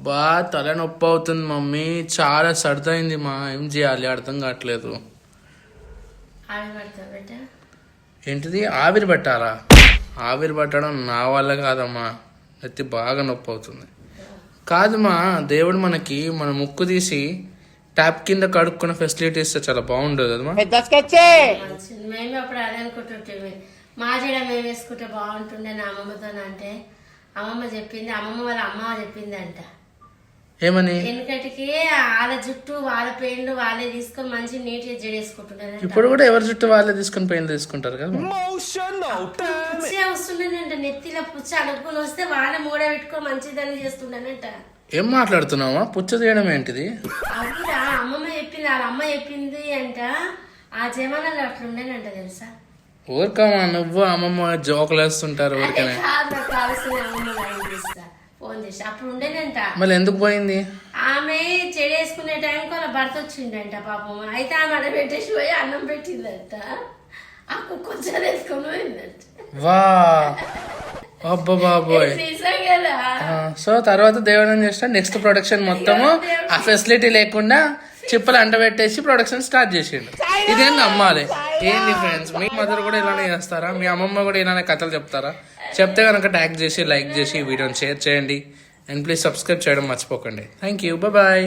అబ్బా తలనొప్పి అవుతుంది మమ్మీ, చాలా సర్దైంది మా. ఏం చేయాలి అర్థం కావట్లేదు. ఏంటిది ఆవిరి పట్టాలా? ఆవిరి పట్టడం నా వల్ల కాదమ్మా, ఎత్తి బాగా నొప్పి అవుతుంది. కాదు మా, దేవుడు మనకి మన ముక్కు తీసి ట్యాప్ కింద కడుక్కున్న ఫెసిలిటీ ఇస్తే చాలా బాగుండదు కదా మా. మేము అప్పుడు అదే అనుకుంటుంటే మా చెడ మేము వేసుకుంటే బాగుంటుండే నా అమ్మమ్మతో అంటే అమ్మమ్మ చెప్పింది, అమ్మమ్మ వాళ్ళ అమ్మ చెప్పింది అంట. ఏమని? ఎందుకంటే వాళ్ళ జుట్టు వాళ్ళ పెయింట్లు వాళ్ళే తీసుకొని మంచి నీట్ గా జడేసుకుంటున్నారు. ఇప్పుడు కూడా ఎవరి జుట్టు వాళ్ళే తీసుకొని పెయింట్ తీసుకుంటారు కదా. పుచ్చే వస్తుండేనంట, నెత్తిలో పుచ్చ అడుగుని వస్తే వాళ్ళ మూడ పెట్టుకొని మంచిదని చేస్తుండేనంట. ఏం మాట్లాడుతున్నావా? పుచ్చ తీయడం ఏంటిది? అవునా, అమ్మమ్మ చెప్పింది, వాళ్ళ అమ్మ చెప్పింది అంట. ఆ జమానాలు అట్లా ఉండేనంట తెలుసా. ఊరికమ్మా నువ్వు అమ్మమ్మ జోకులు వేస్తుంటారు ఊరికనే. ఫోన్ చేసి అప్పుడు ఉండేనంట. మళ్ళీ ఎందుకు పోయింది? ఆమె చెడేసుకునే టైంకి వాళ్ళ భర్త వచ్చిండంట పాపం. అయితే ఆమె అడ పెట్టేసి పోయి అన్నం పెట్టిందంట. ఆ కొంచెం వేసుకొని పోయిందంట. వా అబ్బా బాబోయ్. సో తర్వాత దేవుడు ఏం చేస్తా, నెక్స్ట్ ప్రొడక్షన్ మొత్తము ఆ ఫెసిలిటీ లేకుండా చిప్పలు అంటబెట్టేసి ప్రొడక్షన్ స్టార్ట్ చేసిండు. ఇదేం నమ్మాలి? ఏంది ఫ్రెండ్స్, మీ మదర్ కూడా ఇలానే చేస్తారా? మీ అమ్మమ్మ కూడా ఇలానే కథలు చెప్తారా? చెప్తే కనుక ట్యాగ్ చేసి లైక్ చేసి ఈ వీడియోని షేర్ చేయండి. అండ్ ప్లీజ్ సబ్స్క్రైబ్ చేయడం మర్చిపోకండి. Thank you, bye.